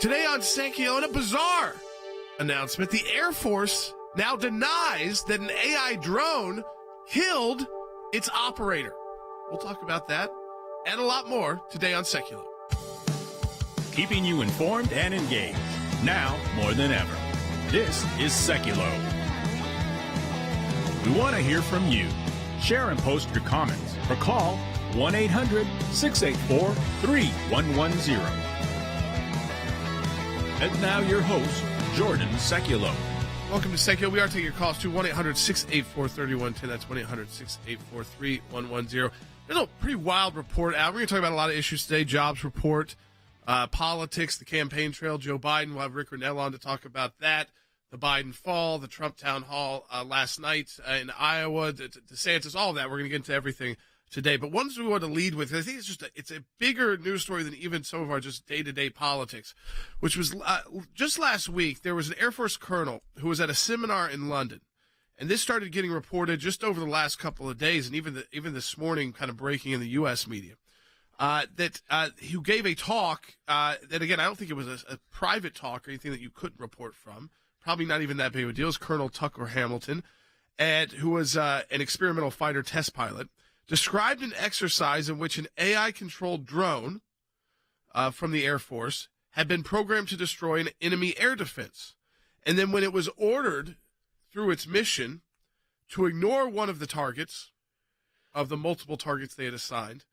Today on Sekulow, in a bizarre announcement, the Air Force now denies that an AI drone killed its operator. We'll talk about that and a lot more today on Sekulow. Keeping you informed and engaged, now more than ever. This is Sekulow. We want to hear from you. Share and post your comments or call 1-800-684-3110. And now your host, Jordan Sekulow. Welcome to Sekulow. We are taking your calls to 1-800-684-3110. That's 1-800-684-3110. There's a pretty wild report out. We're going to talk about a lot of issues today. Jobs report, politics, the campaign trail. Joe Biden. We'll have Rick and Elon to talk about that. The Biden fall, the Trump town hall last night in Iowa, DeSantis, all of that. We're going to get into everything today. But one we want to lead with, I think it's a bigger news story than even some of our just day-to-day politics, which was just last week, there was an Air Force colonel who was at a seminar in London. And this started getting reported just over the last couple of days, and even this morning kind of breaking in the U.S. media, that who gave a talk that, again, I don't think it was a private talk or anything that you couldn't report from. Probably not even that big of a deal. It's Colonel Tucker Hamilton, and who was an experimental fighter test pilot, described an exercise in which an AI-controlled drone from the Air Force had been programmed to destroy an enemy air defense. And then when it was ordered through its mission to ignore one of the targets, of the multiple targets they had assigned,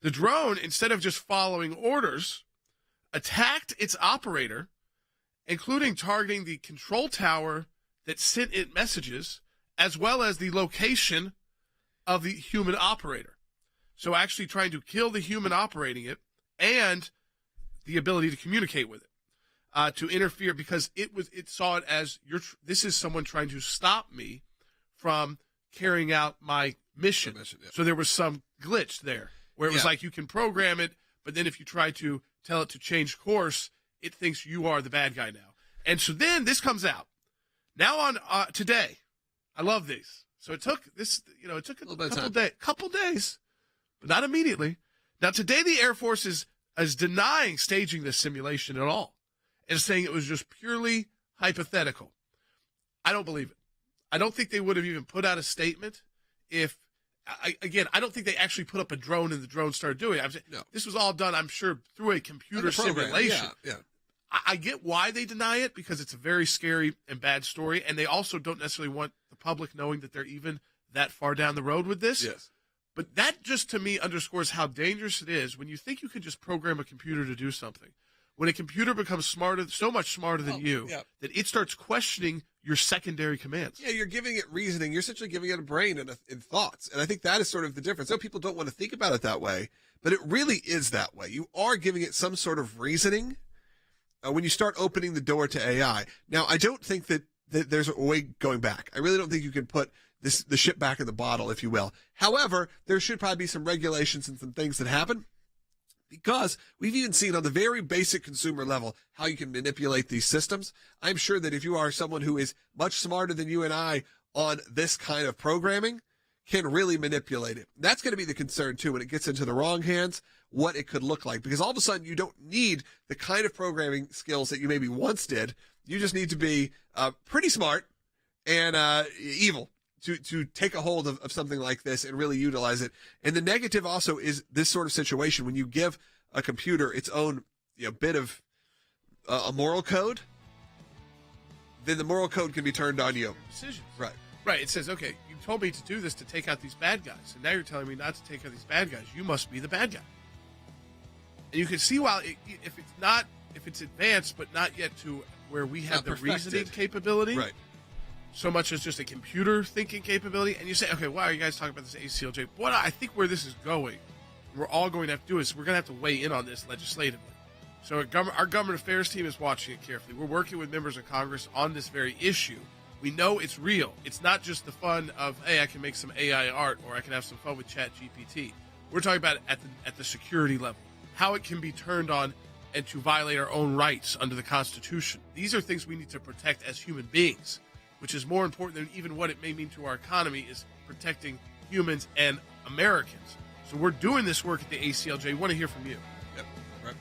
the drone, instead of just following orders, attacked its operator, including targeting the control tower that sent it messages, as well as the location of the human operator. So actually trying to kill the human operating it and the ability to communicate with it, to interfere, because it saw it as this is someone trying to stop me from carrying out my mission. Yeah. So there was some glitch there where it was like you can program it, but then if you try to tell it to change course, it thinks you are the bad guy now. And so then this comes out. Now on today, I love these. So it took a couple days, but not immediately. Now today the Air Force is denying staging this simulation at all and saying it was just purely hypothetical. I don't believe it. I don't think they would have even put out a statement if, I don't think they actually put up a drone and the drone started doing it. No. This was all done, I'm sure, through a computer simulation. Yeah. I get why they deny it, because it's a very scary and bad story, and they also don't necessarily want the public knowing that they're even that far down the road with this. Yes. But that just, to me, underscores how dangerous it is when you think you can just program a computer to do something. When a computer becomes so much smarter than you, that it starts questioning your secondary commands. Yeah, you're giving it reasoning. You're essentially giving it a brain and thoughts. And I think that is sort of the difference. Some people don't want to think about it that way, but it really is that way. You are giving it some sort of reasoning when you start opening the door to AI. Now, I don't think that there's a way going back. I really don't think you can put the ship back in the bottle, if you will. However, there should probably be some regulations and some things that happen, because we've even seen on the very basic consumer level how you can manipulate these systems. I'm sure that if you are someone who is much smarter than you and I on this kind of programming, can really manipulate it. That's going to be the concern, too, when it gets into the wrong hands, what it could look like. Because all of a sudden, you don't need the kind of programming skills that you maybe once did. You just need to be pretty smart and evil to take a hold of something like this and really utilize it. And the negative also is this sort of situation when you give a computer its own bit of a moral code, then the moral code can be turned on you. Decisions. Right. It says, okay, you told me to do this to take out these bad guys, and now you're telling me not to take out these bad guys. You must be the bad guy. And you can see if it's advanced, but not yet to where we have the reasoning capability, right? So much as just a computer thinking capability. And you say, okay, why are you guys talking about this ACLJ? What I think where this is going, we're all going to have to do is we're going to have to weigh in on this legislatively. So our government affairs team is watching it carefully. We're working with members of Congress on this very issue. We know it's real. It's not just the fun of, hey, I can make some AI art or I can have some fun with ChatGPT. We're talking about it at the security level, how it can be turned on and to violate our own rights under the Constitution. These are things we need to protect as human beings, which is more important than even what it may mean to our economy, is protecting humans and Americans. So we're doing this work at the ACLJ. We want to hear from you. Yep. Right.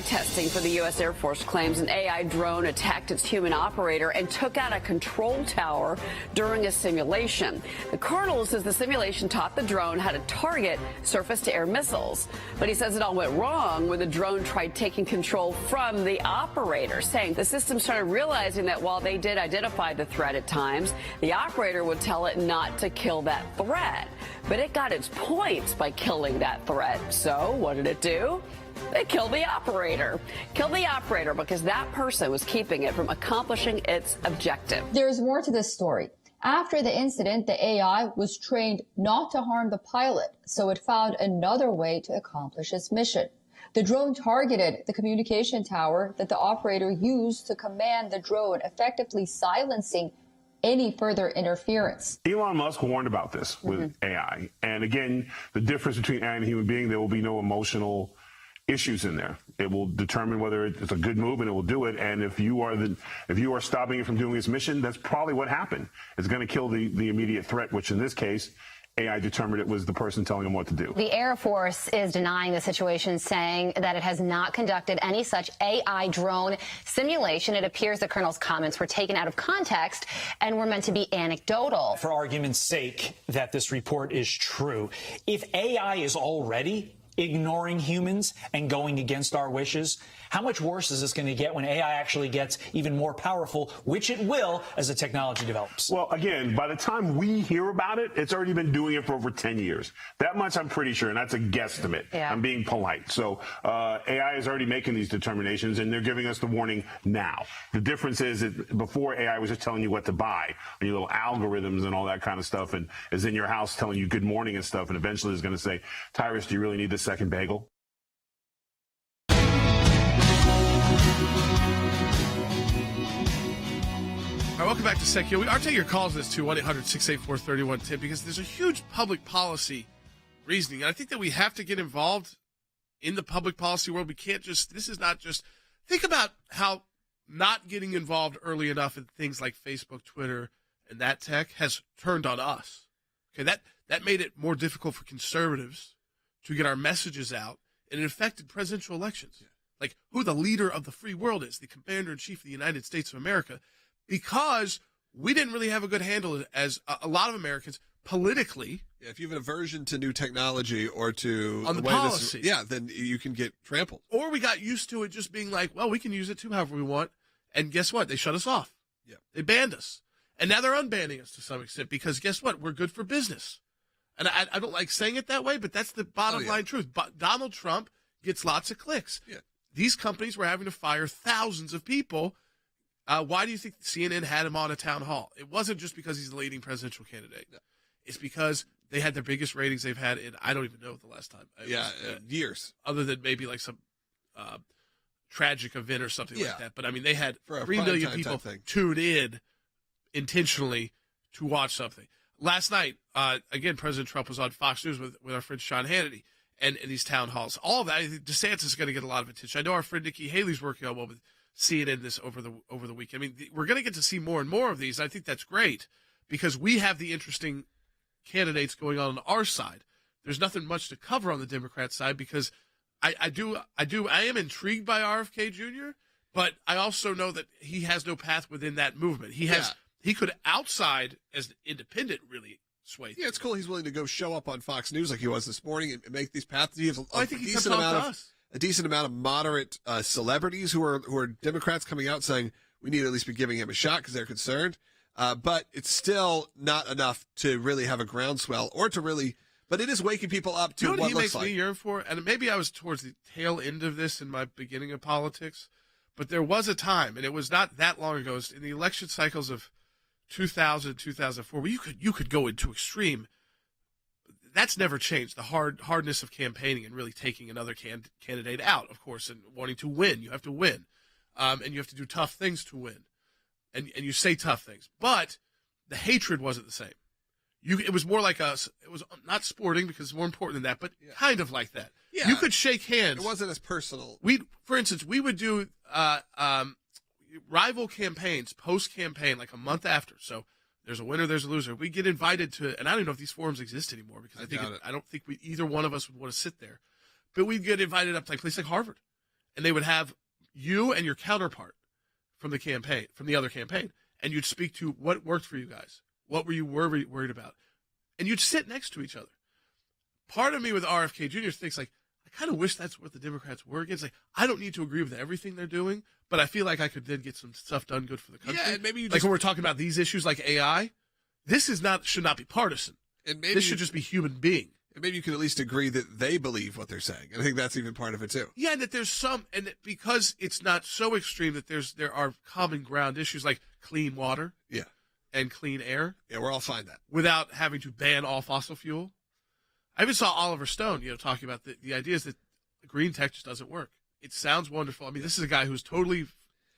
AI testing for the U.S. Air Force claims an AI drone attacked its human operator and took out a control tower during a simulation. The colonel says the simulation taught the drone how to target surface-to-air missiles. But he says it all went wrong when the drone tried taking control from the operator, saying the system started realizing that while they did identify the threat at times, the operator would tell it not to kill that threat. But it got its points by killing that threat. So what did it do? They killed the operator. Killed the operator because that person was keeping it from accomplishing its objective. There's more to this story. After the incident, the AI was trained not to harm the pilot, so it found another way to accomplish its mission. The drone targeted the communication tower that the operator used to command the drone, effectively silencing any further interference. Elon Musk warned about this with AI. And again, the difference between AI and a human being, there will be no emotional issues in there. It will determine whether it's a good move, and it will do it. And if you are stopping it from doing its mission, that's probably what happened. It's going to kill the immediate threat, which in this case, AI determined it was the person telling him what to do. The Air Force is denying the situation, saying that it has not conducted any such AI drone simulation. It appears the colonel's comments were taken out of context and were meant to be anecdotal. For argument's sake, that this report is true, if AI is already ignoring humans and going against our wishes, how much worse is this going to get when AI actually gets even more powerful, which it will as the technology develops? Well, again, by the time we hear about it, it's already been doing it for over 10 years. That much I'm pretty sure, and that's a guesstimate. Yeah. I'm being polite. So AI is already making these determinations, and they're giving us the warning now. The difference is that before, AI was just telling you what to buy, and your little algorithms and all that kind of stuff, and is in your house telling you good morning and stuff, and eventually is going to say, Tyrus, do you really need this second bagel? All right, welcome back to Sekulow. We are taking your calls this to 1-800-684-3110 because there's a huge public policy reasoning. And I think that we have to get involved in the public policy world. We can't just, this is not just, think about how not getting involved early enough in things like Facebook, Twitter, and that tech has turned on us. Okay, that made it more difficult for conservatives to get our messages out, and it affected presidential elections. Yeah. Like who the leader of the free world is, the commander-in-chief of the United States of America, because we didn't really have a good handle as a lot of Americans politically. Yeah, if you have an aversion to new technology or to on the policy, then you can get trampled. Or we got used to it just being like, well, we can use it too however we want, and guess what? They shut us off. Yeah, they banned us, and now they're unbanning us to some extent because guess what? We're good for business. And I don't like saying it that way, but that's the bottom line truth. But Donald Trump gets lots of clicks. Yeah. These companies were having to fire thousands of people. Why do you think CNN had him on a town hall? It wasn't just because he's the leading presidential candidate. No. It's because they had their biggest ratings they've had in, I don't even know the last time. Years. Other than maybe like some tragic event or something like that. But, I mean, they had for 3 million people tune in intentionally to watch something. Last night, again, President Trump was on Fox News with our friend Sean Hannity and these town halls. All of that, I think DeSantis is going to get a lot of attention. I know our friend Nikki Haley's working on one with CNN this over the week. I mean, we're going to get to see more and more of these. I think that's great because we have the interesting candidates going on our side. There's nothing much to cover on the Democrat side because I am intrigued by RFK Jr., but I also know that he has no path within that movement. He could outside as an independent really sway. Yeah, it's cool. He's willing to go show up on Fox News like he was this morning and make these paths. He has I think he comes to us. A decent amount of moderate celebrities who are Democrats coming out saying we need to at least be giving him a shot because they're concerned. But it's still not enough to really have a groundswell or to really. But it is waking people up to what he looks makes like. me yearn for, and maybe I was towards the tail end of this in my beginning of politics, but there was a time, and it was not that long ago, in the election cycles of 2000, 2004, where you could go into extreme. That's never changed. The hardness of campaigning and really taking another candidate out, of course, and wanting to win. You have to win, and you have to do tough things to win, and you say tough things. But the hatred wasn't the same. It was more like it was not sporting because it's more important than that, but kind of like that. Yeah. You could shake hands. It wasn't as personal. For instance, we would do rival campaigns post-campaign like a month after. So there's a winner, there's a loser. We get invited to, and I don't even know if these forums exist anymore because I don't think either one of us would want to sit there. But we'd get invited up to a place like Harvard, and they would have you and your counterpart from the other campaign, and you'd speak to what worked for you guys. What were you worried about? And you'd sit next to each other. Part of me with RFK Jr. thinks, like, I kind of wish that's what the Democrats were against. Like, I don't need to agree with everything they're doing, but I feel like I could then get some stuff done good for the country. Yeah, and maybe like when we're talking about these issues like AI, this should not be partisan. And maybe this should just be human being. And maybe you can at least agree that they believe what they're saying. And I think that's even part of it too. Yeah, and that there's and that because it's not so extreme that there are common ground issues like clean water, and clean air. Yeah, we're all fine that without having to ban all fossil fuel. I even saw Oliver Stone, talking about the ideas that green tech just doesn't work. It sounds wonderful. I mean, this is a guy who's totally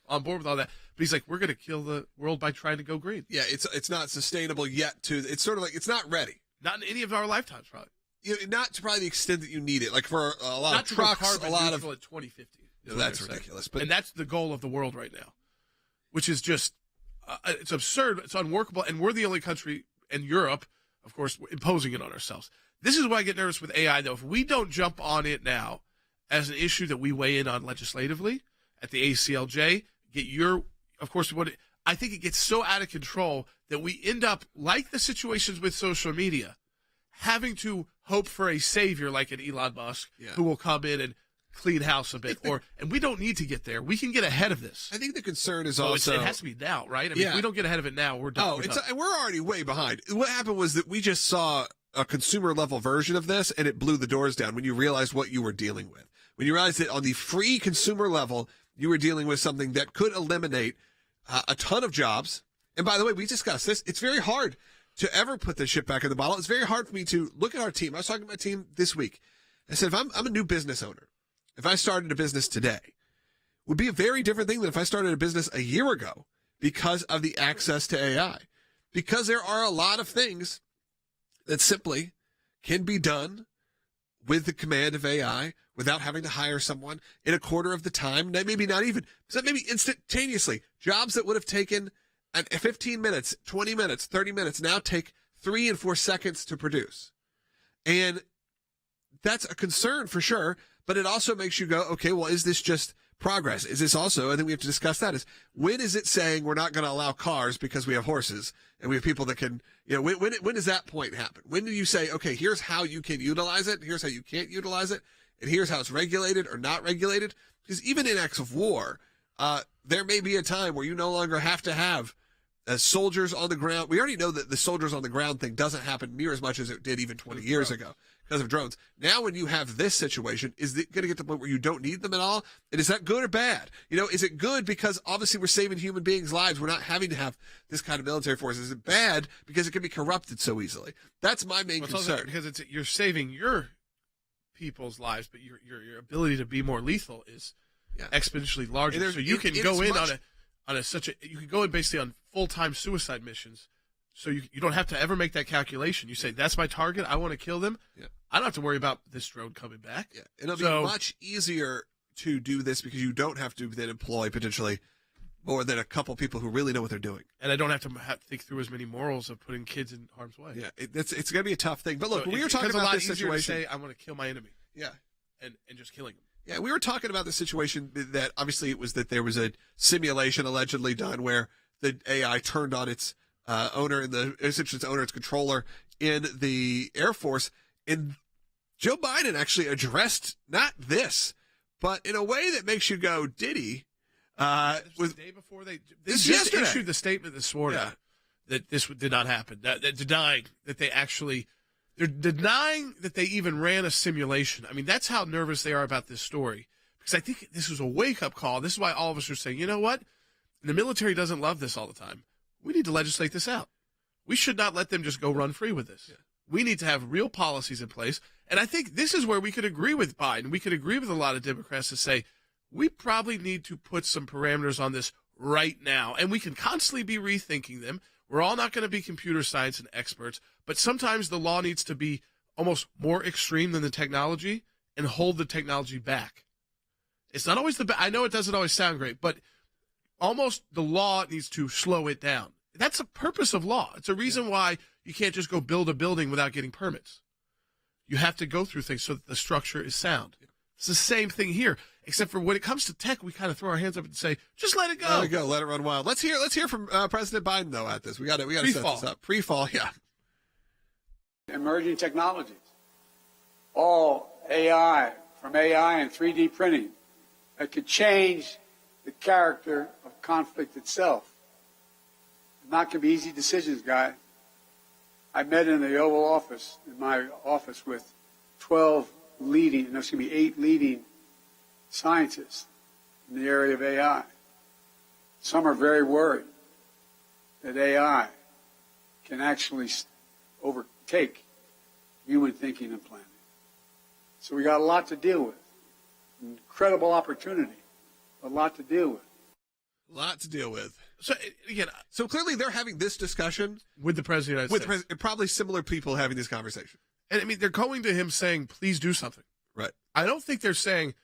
on board with all that, but he's like, we're going to kill the world by trying to go green. Yeah, it's not sustainable yet. It's sort of like it's not ready. Not in any of our lifetimes, probably. Not to probably the extent that you need it. Like for a lot of trucks, a lot of at 2050. That's ridiculous. And that's the goal of the world right now, which is just it's absurd. It's unworkable, and we're the only country in Europe, of course, imposing it on ourselves. This is why I get nervous with AI, though. If we don't jump on it now as an issue that we weigh in on legislatively at the ACLJ, I think it gets so out of control that we end up, like the situations with social media, having to hope for a savior like an Elon Musk who will come in and clean house a bit. And we don't need to get there. We can get ahead of this. I think the concern is also... it has to be now, right? I mean, if we don't get ahead of it now, we're done. We're already way behind. What happened was that we just saw a consumer level version of this, and it blew the doors down when you realized what you were dealing with. When you realized that on the free consumer level, you were dealing with something that could eliminate a ton of jobs. And by the way, we discussed this. It's very hard to ever put the shit back in the bottle. It's very hard for me to look at our team. I was talking to my team this week. I said, if I'm a new business owner, if I started a business today, it would be a very different thing than if I started a business a year ago because of the access to AI. Because there are a lot of things that simply can be done with the command of AI without having to hire someone in a quarter of the time, maybe not even, so maybe instantaneously. Jobs that would have taken 15 minutes, 20 minutes, 30 minutes now take 3 and 4 seconds to produce. And that's a concern for sure, but it also makes you go, okay, well, is this just progress? Is this also, I think we have to discuss that, is when is it saying we're not going to allow cars because we have horses and we have people that can, when does that point happen? When do you say, okay, here's how you can utilize it, here's how you can't utilize it, and here's how it's regulated or not regulated? Because even in acts of war, there may be a time where you no longer have to have soldiers on the ground. We already know that the soldiers on the ground thing doesn't happen near as much as it did even 20 years ago because of drones. Now, when you have this situation, is it going to get to the point where you don't need them at all? And is that good or bad? Is it good because obviously we're saving human beings' lives? We're not having to have this kind of military force. Is it bad because it can be corrupted so easily? That's my main concern. Because you're saving your people's lives, but your ability to be more lethal is exponentially larger. So you can go in you can go in basically on full-time suicide missions. So you don't have to ever make that calculation. You say, that's my target. I want to kill them. Yeah. I don't have to worry about this drone coming back. Yeah. It'll be much easier to do this because you don't have to then employ potentially more than a couple people who really know what they're doing. And I don't have to think through as many morals of putting kids in harm's way. Yeah, it's going to be a tough thing. But look, we were talking about this situation. To say, I want to kill my enemy. Yeah. And just killing him. Yeah, we were talking about the situation that obviously it was that there was a simulation allegedly done where the AI turned on its its controller in the Air Force. And Joe Biden actually addressed not this, but in a way that makes you go, did he? The day before they just issued the statement this morning that this did not happen. That denying that they actually. They're denying that they even ran a simulation. I mean, that's how nervous they are about this story. Because I think this was a wake-up call. This is why all of us are saying, you know what? The military doesn't love this all the time. We need to legislate this out. We should not let them just go run free with this. Yeah. We need to have real policies in place. And I think this is where we could agree with Biden. We could agree with a lot of Democrats to say, we probably need to put some parameters on this right now. And we can constantly be rethinking them. We're all not going to be computer science and experts, but sometimes the law needs to be almost more extreme than the technology and hold the technology back. It's not always I know it doesn't always sound great, but almost the law needs to slow it down. That's the purpose of law. It's a reason why you can't just go build a building without getting permits. You have to go through things so that the structure is sound. It's the same thing here, except for when it comes to tech, we kind of throw our hands up and say, just let it go. Let it go. Let it run wild. Let's hear from President Biden, though, at this. We got to set this up. Pre-fall, yeah. Emerging technologies. All AI, from AI and 3D printing, that could change the character of conflict itself. Not going to be easy decisions, guy. I met in the Oval Office, in my office, with 8 leading scientists in the area of AI. Some are very worried that AI can actually overtake human thinking and planning. So we got a lot to deal with. Incredible opportunity, a lot to deal with. A lot to deal with. So again, so clearly they're having this discussion with the president of the United States. Probably similar people having this conversation. And I mean, they're going to him saying, please do something. Right. I don't think they're saying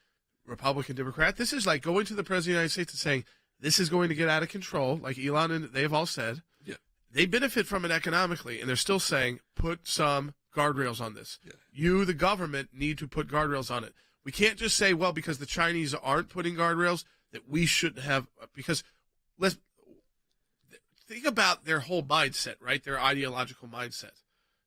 Republican, Democrat. This is like going to the president of the United States and saying, this is going to get out of control, like Elon and they've all said. Yeah. They benefit from it economically, and they're still saying, put some guardrails on this. Yeah. You, the government, need to put guardrails on it. We can't just say, well, because the Chinese aren't putting guardrails, that we shouldn't have, because let's think about their whole mindset, right? Their ideological mindset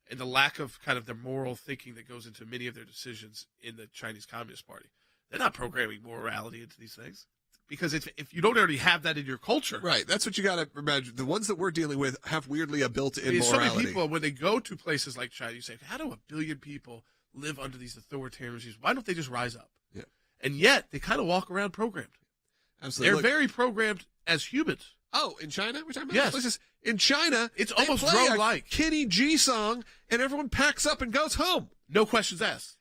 and the lack of kind of their moral thinking that goes into many of their decisions in the Chinese Communist Party. They're not programming morality into these things, because if you don't already have that in your culture. Right. That's what you got to imagine. The ones that we're dealing with have weirdly a built-in morality. So many people, when they go to places like China, you say, how do 1 billion people live under these authoritarian regimes? Why don't they just rise up? Yeah. And yet, they kind of walk around programmed. Absolutely. They're very programmed as humans. Oh, in China? We're talking about yes. places. In China, it's almost drone-like. Kenny G song, and everyone packs up and goes home. No questions asked.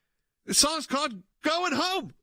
The song's called Going Home.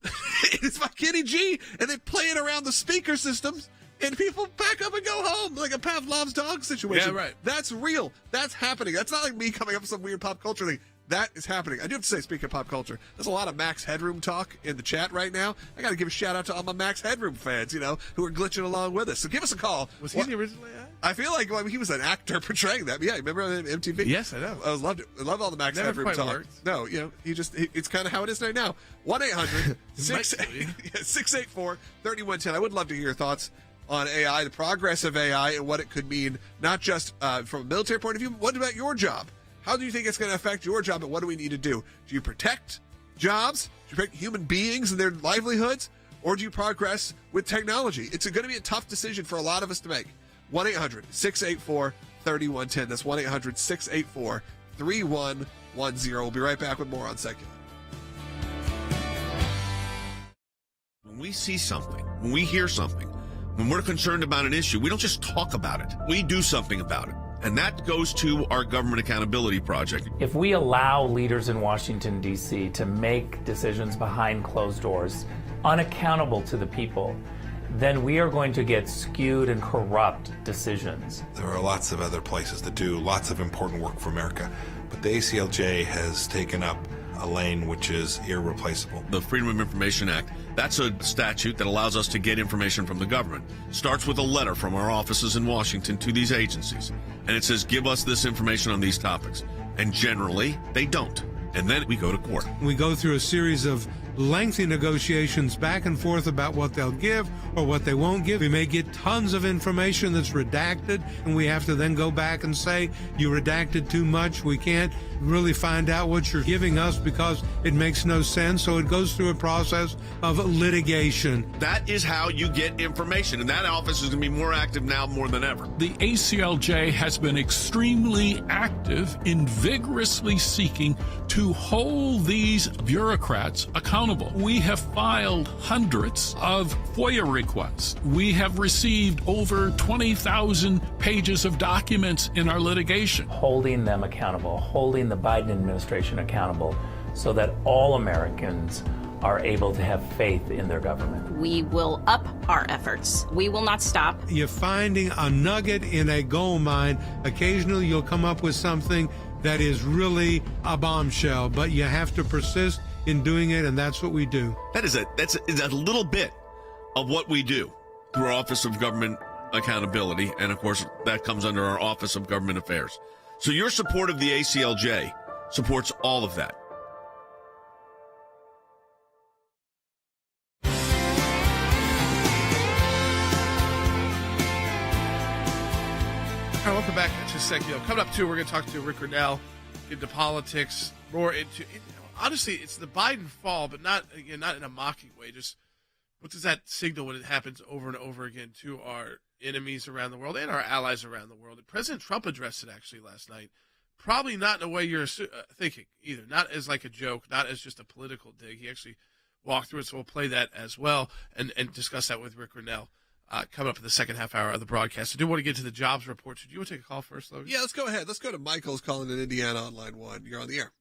It's by Kenny G, and they play it around the speaker systems, and people pack up and go home, like a Pavlov's dog situation. Yeah, right. That's real. That's happening. That's not like me coming up with some weird pop culture thing. That is happening. I do have to say, speaking of pop culture, there's a lot of Max Headroom talk in the chat right now. I got to give a shout out to all my Max Headroom fans, who are glitching along with us. So give us a call. Was he the original AI? I feel like he was an actor portraying that. Yeah, remember on MTV? Yes, I know. I loved it. I love all the Max Headroom talk. Worked. No, it's kind of how it is right now. 1-800-684-3110. I would love to hear your thoughts on AI, the progress of AI, and what it could mean, not just from a military point of view, but what about your job? How do you think it's going to affect your job, and what do we need to do? Do you protect jobs? Do you protect human beings and their livelihoods? Or do you progress with technology? It's going to be a tough decision for a lot of us to make. 1-800-684-3110. That's 1-800-684-3110. We'll be right back with more on Sekulow. When we see something, when we hear something, when we're concerned about an issue, we don't just talk about it. We do something about it. And that goes to our Government Accountability Project. If we allow leaders in Washington, D.C. to make decisions behind closed doors, unaccountable to the people, then we are going to get skewed and corrupt decisions. There are lots of other places that do lots of important work for America, but the ACLJ has taken up a lane which is irreplaceable. The Freedom of Information Act, that's a statute that allows us to get information from the government. Starts with a letter from our offices in Washington to these agencies, and it says, give us this information on these topics. And generally, they don't. And then we go to court. We go through a series of lengthy negotiations back and forth about what they'll give or what they won't give. We may get tons of information that's redacted, and we have to then go back and say, you redacted too much. We can't really find out what you're giving us because it makes no sense. So it goes through a process of litigation. That is how you get information, and that office is going to be more active now more than ever. The ACLJ has been extremely active in vigorously seeking to hold these bureaucrats accountable. We have filed hundreds of FOIA requests. We have received over 20,000 pages of documents in our litigation. Holding them accountable, holding the Biden administration accountable so that all Americans are able to have faith in their government. We will up our efforts. We will not stop. You're finding a nugget in a gold mine. Occasionally you'll come up with something that is really a bombshell, but you have to persist in doing it, and that's what we do. That's a little bit of what we do through our Office of Government Accountability, and of course that comes under our Office of Government Affairs. So your support of the ACLJ supports all of that. All right, welcome back to Sekulow. Coming up, too, we're going to talk to Rick Grinnell, into politics, more into, honestly, it's the Biden fall, but not in a mocking way. Just what does that signal when it happens over and over again to our enemies around the world and our allies around the world? And President Trump addressed it, actually, last night. Probably not in a way you're thinking, either. Not as like a joke, not as just a political dig. He actually walked through it, so we'll play that as well and discuss that with Rick Grinnell. Coming up in the second half hour of the broadcast. I do want to get to the jobs report. Should you want to take a call first, Logan? Yeah, let's go ahead. Let's go to Michael's calling in Indiana on line 1. You're on the air.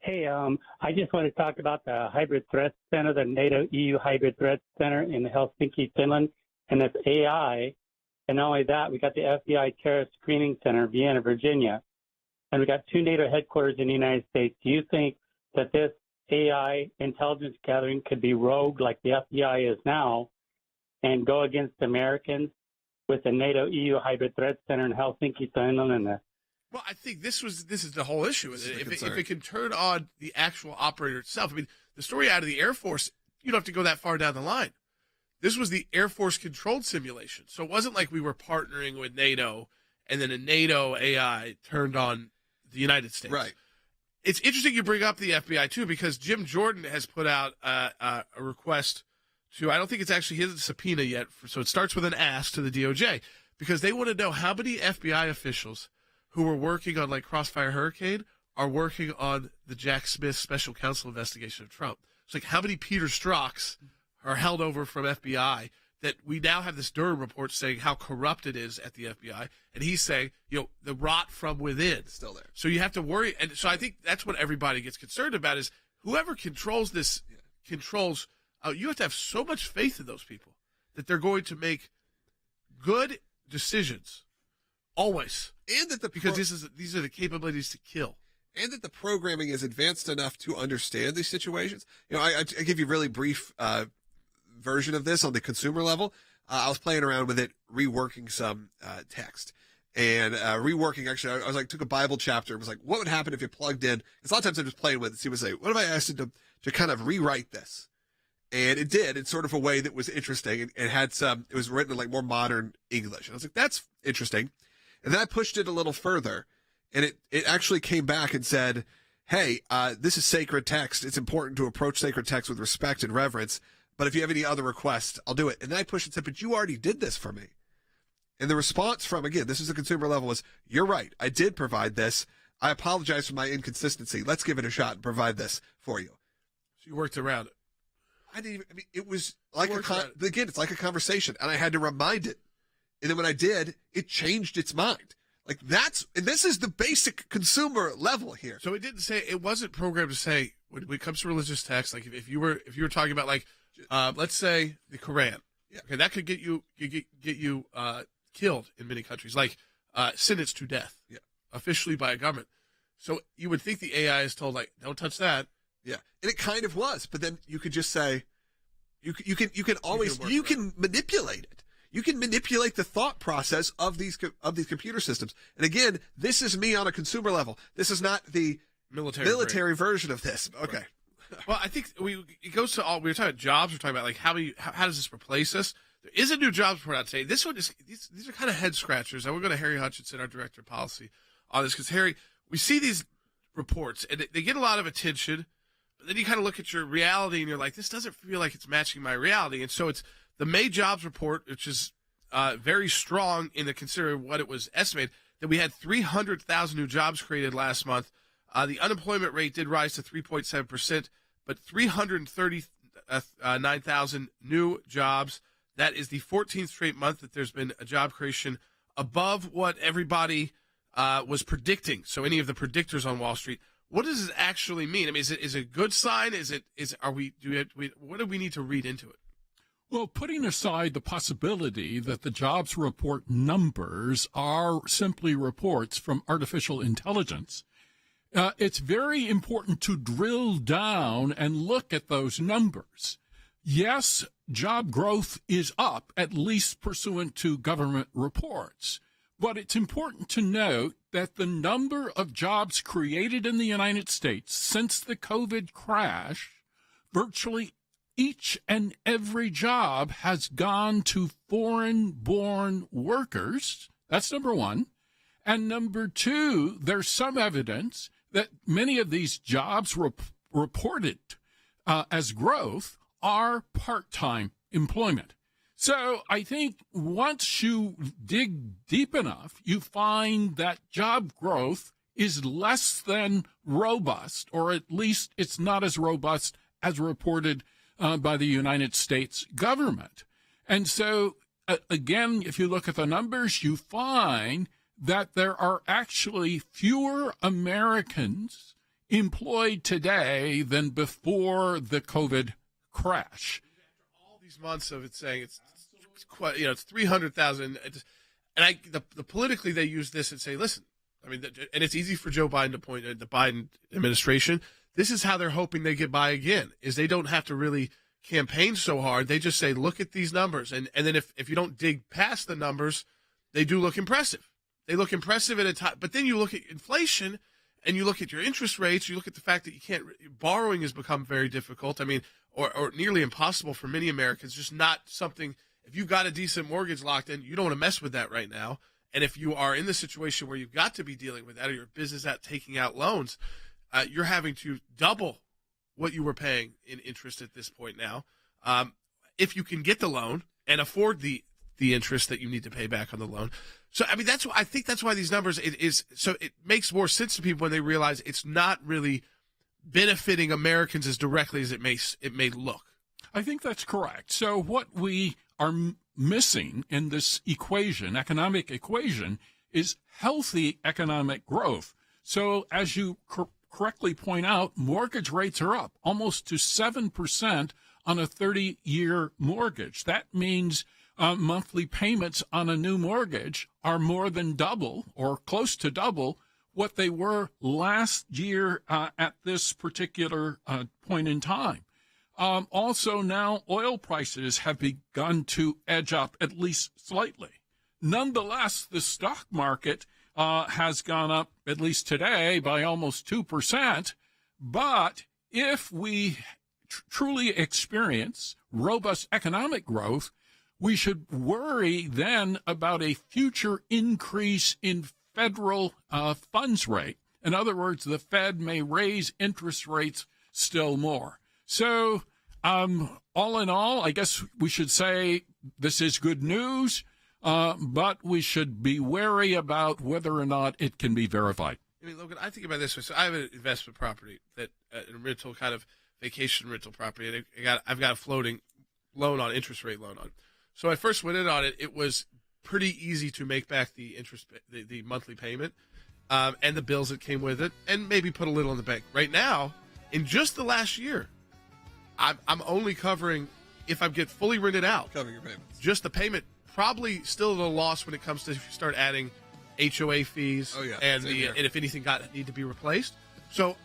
Hey, I just want to talk about the Hybrid Threat Center, the NATO EU Hybrid Threat Center in Helsinki, Finland, and this AI. And not only that, we got the FBI Terrorist Screening Center, Vienna, Virginia, and we got 2 NATO headquarters in the United States. Do you think that this AI intelligence gathering could be rogue like the FBI is now, and go against Americans with the NATO EU Hybrid Threat Center in Helsinki, Finland? Well, I think this is the whole issue. If it can turn on the actual operator itself. I mean, the story out of the Air Force, you don't have to go that far down the line. This was the Air Force controlled simulation. So it wasn't like we were partnering with NATO and then a NATO AI turned on the United States. Right. It's interesting you bring up the FBI, too, because Jim Jordan has put out a request to, I don't think it's actually his subpoena yet, so it starts with an ask to the DOJ, because they want to know how many FBI officials who were working on, like, Crossfire Hurricane are working on the Jack Smith special counsel investigation of Trump. It's like, how many Peter Strzok's are held over from FBI that we now have this Durham report saying how corrupt it is at the FBI, and he's saying, the rot from within. It's still there. So you have to worry, and so I think that's what everybody gets concerned about is whoever controls this controls. You have to have so much faith in those people that they're going to make good decisions always, and that because these are the capabilities to kill, and that the programming is advanced enough to understand these situations. I give you a really brief version of this on the consumer level. I was playing around with it, reworking some text. And reworking, actually, I was like, took a Bible chapter and was like, what would happen if you plugged in? Because a lot of times I'm just playing with it, see what say. What if I asked it to kind of rewrite this? And it did in sort of a way that was interesting. And had it was written in like more modern English. And I was like, that's interesting. And then I pushed it a little further, and it actually came back and said, hey, this is sacred text. It's important to approach sacred text with respect and reverence. But if you have any other requests, I'll do it. And then I pushed it and said, but you already did this for me. And the response from, again, this is the consumer level, was, you're right. I did provide this. I apologize for my inconsistency. Let's give it a shot and provide this for you. So you worked around it. It was like again, it's like a conversation, and I had to remind it. And then when I did, it changed its mind. Like and this is the basic consumer level here. So it didn't say, it wasn't programmed to say, when it comes to religious texts, like if you were talking about, like, let's say the Quran, okay, that could get you killed in many countries, like sentenced to death, officially by a government. So you would think the AI is told, like, don't touch that. Yeah, and it kind of was, but then you could just say, you can manipulate it. You can manipulate the thought process of these computer systems. And again, this is me on a consumer level. This is not the military version of this. Okay. Right. Well, I think it goes to all. We were talking about jobs. We're talking about, like, how does this replace us? There is a new jobs report out today. This one is these are kind of head scratchers. And we're going to Harry Hutchinson, our director of policy, on this, because Harry, we see these reports and they get a lot of attention. But then you kind of look at your reality and you're like, this doesn't feel like it's matching my reality. And so it's the May jobs report, which is very strong in the considering what it was estimated, that we had 300,000 new jobs created last month. The unemployment rate did rise to 3.7%, but 339,000 new jobs. That is the 14th straight month that there's been a job creation above what everybody was predicting. So any of the predictors on Wall Street. What does it actually mean? I mean, is it a good sign? What do we need to read into it? Well, putting aside the possibility that the jobs report numbers are simply reports from artificial intelligence, it's very important to drill down and look at those numbers. Yes, job growth is up, at least pursuant to government reports. But it's important to note that the number of jobs created in the United States since the COVID crash, virtually each and every job has gone to foreign-born workers, That's number one. And number two, there's some evidence that many of these jobs reported as growth are part-time employment. So I think once you dig deep enough, you find that job growth is less than robust, or at least it's not as robust as reported by the United States government. And so, again, if you look at the numbers, you find that there are actually fewer Americans employed today than before the COVID crash. All these months of it saying it's quite, it's 300,000, and the politically they use this and say, listen, I mean, and it's easy for Joe Biden to point at the Biden administration. This is how they're hoping they get by again, is they don't have to really campaign so hard. They just say, look at these numbers, and then if you don't dig past the numbers, they do look impressive. They look impressive at a time, but then you look at inflation and you look at your interest rates, you look at the fact that borrowing has become very difficult. I mean, or nearly impossible for many Americans, just not something, if you've got a decent mortgage locked in, you don't want to mess with that right now. And if you are in the situation where you've got to be dealing with that, or your business out taking out loans, you're having to double what you were paying in interest at this point now. If you can get the loan and afford the interest that you need to pay back on the loan. So, I mean, I think that's why these numbers, it makes more sense to people when they realize it's not really benefiting Americans as directly as it may look. I think that's correct. So what we are missing in this equation, economic equation, is healthy economic growth. So as you correctly point out, mortgage rates are up almost to 7% on a 30-year mortgage. That means monthly payments on a new mortgage are more than double or close to double what they were last year at this particular point in time. Also, now oil prices have begun to edge up at least slightly. Nonetheless, the stock market has gone up, at least today, by almost 2%. But if we truly experience robust economic growth, we should worry then about a future increase in federal funds rate. In other words, the Fed may raise interest rates still more. So all in all, I guess we should say this is good news, but we should be wary about whether or not it can be verified. I mean, Logan, I think about it this way. So I have an investment property, that a rental kind of vacation rental property, and I've got a floating loan on, interest rate loan on. So I first went in on it. It was pretty easy to make back the interest, the monthly payment, and the bills that came with it, and maybe put a little in the bank. Right now, in just the last year, I'm only covering, if I get fully rented out, covering your payments. Just the payment, probably still at a loss when it comes to if you start adding HOA fees and if anything need to be replaced. So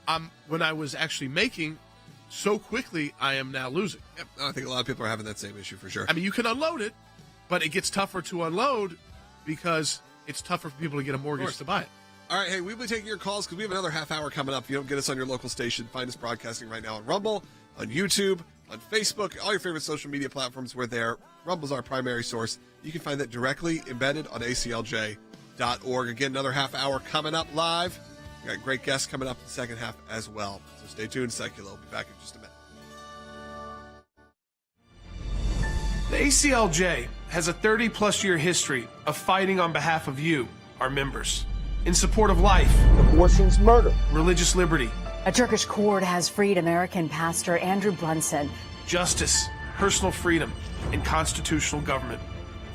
when I was actually making so quickly, I am now losing. Yep. I think a lot of people are having that same issue for sure. I mean, you can unload it, but it gets tougher to unload because it's tougher for people to get a mortgage to buy it. All right, hey, we'll be taking your calls because we have another half hour coming up. If you don't get us on your local station, find us broadcasting right now on Rumble, on YouTube, on Facebook, all your favorite social media platforms. We're there. Rumble's our primary source. You can find that directly embedded on ACLJ.org. Again, another half hour coming up live. We got great guests coming up in the second half as well. So stay tuned. Sekulow will be back in just a minute. The ACLJ has a 30-plus year history of fighting on behalf of you, our members, in support of life, abortion's murder, religious liberty. A Turkish court has freed American pastor Andrew Brunson. Justice, personal freedom, and constitutional government.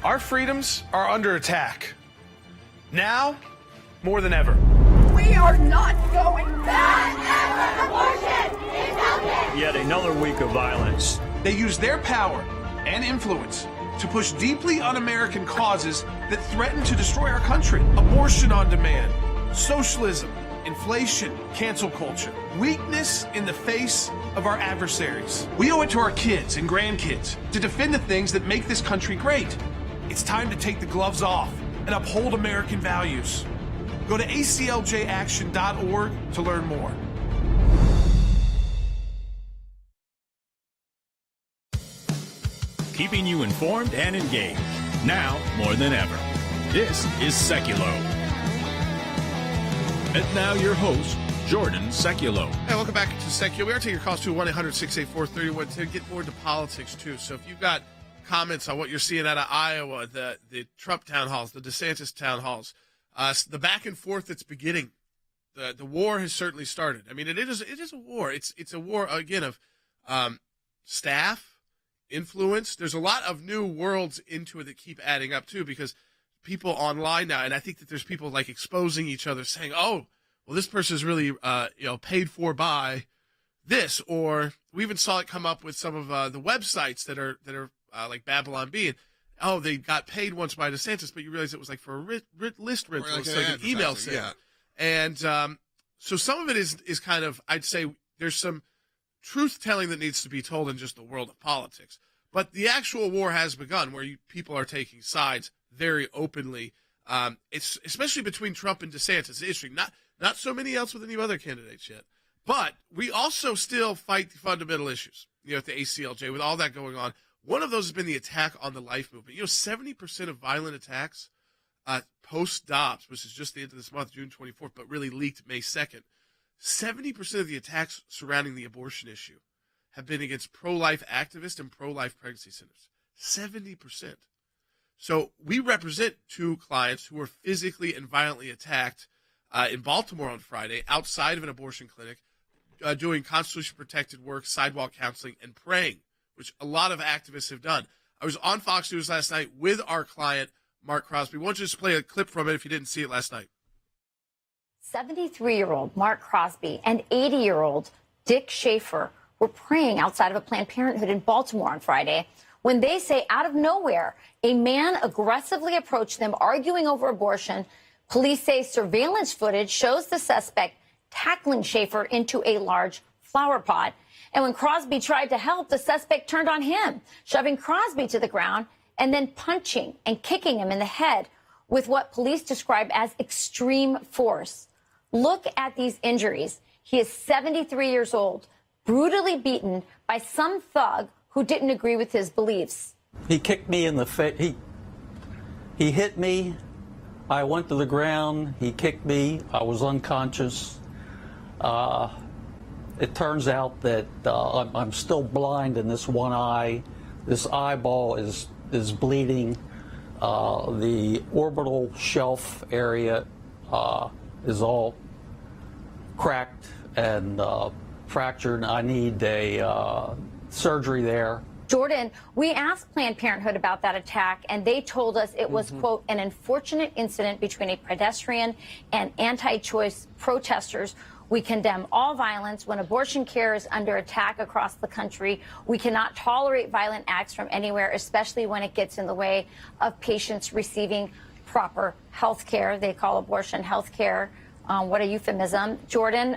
Our freedoms are under attack. Now, more than ever. We are not going back. Abortion is healthy. Yet another week of violence. They use their power and influence to push deeply un-American causes that threaten to destroy our country. Abortion on demand, socialism, inflation, cancel culture, weakness in the face of our adversaries. We owe it to our kids and grandkids to defend the things that make this country great. It's time to take the gloves off and uphold American values. Go to acljaction.org to learn more. Keeping you informed and engaged, now more than ever. This is Sekulow. And now your host, Jordan Sekulow. Hey, welcome back to Sekulow. We are taking your calls to 1-800-684-3110 to get more into politics, too. So if you've got comments on what you're seeing out of Iowa, the Trump town halls, the DeSantis town halls, the back and forth that's beginning, the war has certainly started. I mean, it is a war. It's a war, again, of staff, influence. There's a lot of new worlds into it that keep adding up, too, because people online now, and I think that there's people like exposing each other saying, oh, well, this person is really, paid for by this, or we even saw it come up with some of the websites that are like Babylon Bee, and they got paid once by DeSantis, but you realize it was like for a list rental, like so like an email sale. Yeah. And so some of it is kind of, I'd say, there's some truth telling that needs to be told in just the world of politics, but the actual war has begun, where people are taking sides very openly. It's especially between Trump and DeSantis. It's interesting. Not so many else with any other candidates yet. But we also still fight the fundamental issues, at the ACLJ, with all that going on. One of those has been the attack on the life movement. 70% of violent attacks post-Dobbs, which is just the end of this month, June 24th, but really leaked May 2nd, 70% of the attacks surrounding the abortion issue have been against pro-life activists and pro-life pregnancy centers. 70%. So we represent two clients who were physically and violently attacked in Baltimore on Friday outside of an abortion clinic, doing constitution-protected work, sidewalk counseling, and praying, which a lot of activists have done. I was on Fox News last night with our client, Mark Crosby. Why don't you just play a clip from it if you didn't see it last night? 73-year-old Mark Crosby and 80-year-old Dick Schaefer were praying outside of a Planned Parenthood in Baltimore on Friday when they say out of nowhere, a man aggressively approached them arguing over abortion. Police say surveillance footage shows the suspect tackling Schaefer into a large flower pot. And when Crosby tried to help, the suspect turned on him, shoving Crosby to the ground and then punching and kicking him in the head with what police describe as extreme force. Look at these injuries. He is 73 years old, brutally beaten by some thug who didn't agree with his beliefs. He kicked me in the face. He hit me. I went to the ground. He kicked me. I was unconscious. It turns out that I'm still blind in this one eye. This eyeball is bleeding. The orbital shelf area is all cracked and fractured. I need a surgery there. Jordan, we asked Planned Parenthood about that attack, and they told us it was, quote, an unfortunate incident between a pedestrian and anti-choice protesters. We condemn all violence. When abortion care is under attack across the country, we cannot tolerate violent acts from anywhere, especially when it gets in the way of patients receiving proper health care. They call abortion health care. What a euphemism. Jordan,